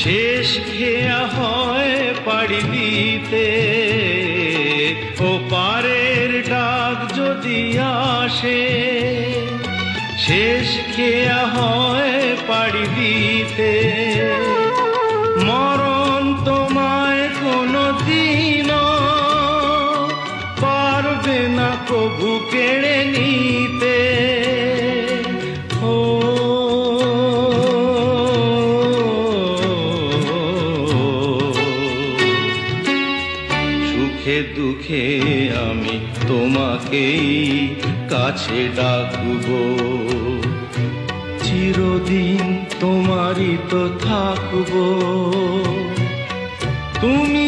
শেষ খেয়া হয় পাড়ি দিতে, ও পারের ডাক যদি আসে, শেষ খেয়া হয় পাড়ি দিতে। মরণ তোমায় কোনো দিনও পারবে না কবু কেড়ে নিতে। ও সুখে দুঃখে আমি তোমাকেই কাছে ডাকবো, চিরদিন তোমারই তো থাকবো। তুমি